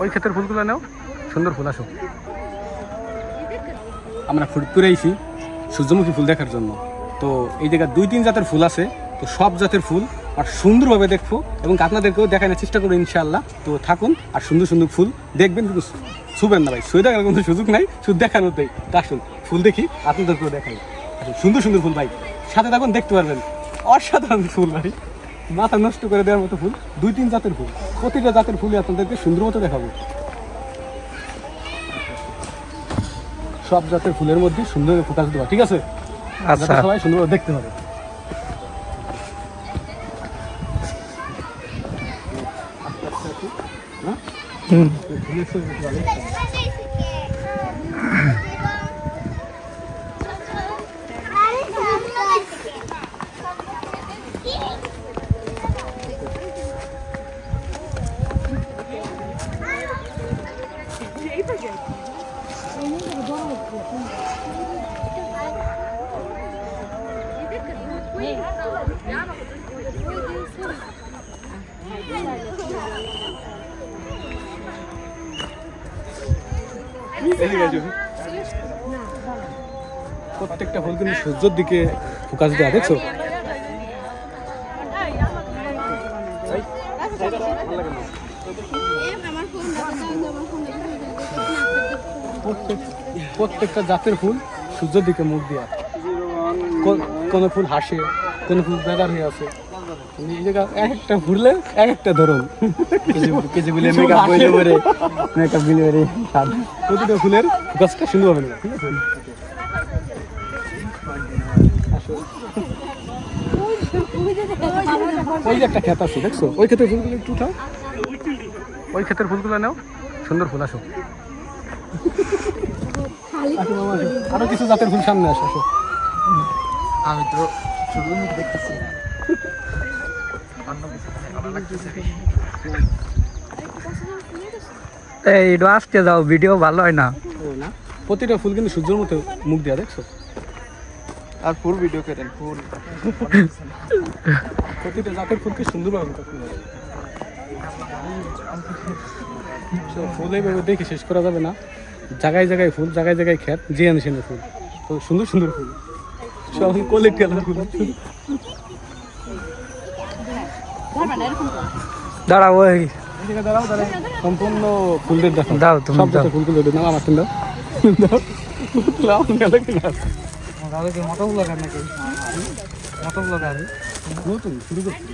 ওই ক্ষেতের ফুলগুলো নাও, সুন্দর ফুল। আসো, আমরা ফরিদপুরে আইছি সূর্যমুখী ফুল দেখার জন্য। তো এই জায়গায় 2-3 জাতের ফুল আছে, তো সব জাতের ফুল আর সুন্দরভাবে দেখবো এবং আপনাদেরকেও দেখানোর চেষ্টা করবো ইনশাআল্লাহ। তো থাকুন আর সুন্দর সুন্দর ফুল দেখবেন, কিন্তু ছুবেন না ভাই, শুয়ে দেখার কোনো সুযোগ নাই, শুধু দেখানোতেই। তা আসুন ফুল দেখি, আপনাদেরকেও দেখাই। আসুন, সুন্দর সুন্দর ফুল ভাই, সাথে থাকুন, দেখতে পারবেন। অসাধারণ ফুল ভাই, মাথা নষ্ট করে দেওয়ার মতো ফুল। 2-3 জাতের ফুল, প্রতিটা জাতের ফুলই আপনাদেরকে সুন্দর মতো দেখাবো। সব জাতের ফুলের মধ্যে সুন্দর ফোকাস দেওয়া, ঠিক আছে? আচ্ছা, সবাই সুন্দর দেখতে পারে। প্রত্যেকটা ফুল কিন্তু সূর্যের দিকে ফোকাস দেওয়া, দেখছো? প্রত্যেকটা জাতের ফুল সূর্যের দিকে মুখ দেওয়া। কোন ফুল হাসে, কোন ফুল বেদার হয়ে আছে। এই জায়গা এক একটা ফুলে এক একটা ধরন, প্রতিটা ফুলের গাছটা সুন্দর হবে না, ঠিক আছে? ওই যে একটা ক্ষেত আছে, দেখছো? ওই ক্ষেতের ফুলগুলো একটু উঠাও, ওই ক্ষেতের ফুলগুলো নাও, সুন্দর ফুল। আসো, আরো কিছু জাতের ফুল সামনে আসো। আসো, আমি তো সূর্যমুখী দেখতেছি। এই আসতে যাও, ভিডিও ভালো হয় না। প্রতিটা ফুল কিন্তু সূর্যের মতো মুখ দেওয়া, দেখছো? আর ফুল ভিডিও করেন, ফুল প্রতিটা জাতের ফুলকে সুন্দরভাবে ফুল এইভাবে দেখে শেষ করা যাবে না। জায়গায় জায়গায় ফুল, জায়গায় জায়গায় ক্ষেত, যে আনছেন ফুল, তো সুন্দর সুন্দর ফুল, সব কোয়ালিটি আলাদা ফুল। দাঁড়াও, ওই দাঁড়াও, সম্পূর্ণ ফুলদের দেখো, দাও তুমি, সব জাতের ফুলগুলো নাও। আমার দাও, মতো লাগার নাকি, মতো লাগার নতুন শুরু করছি।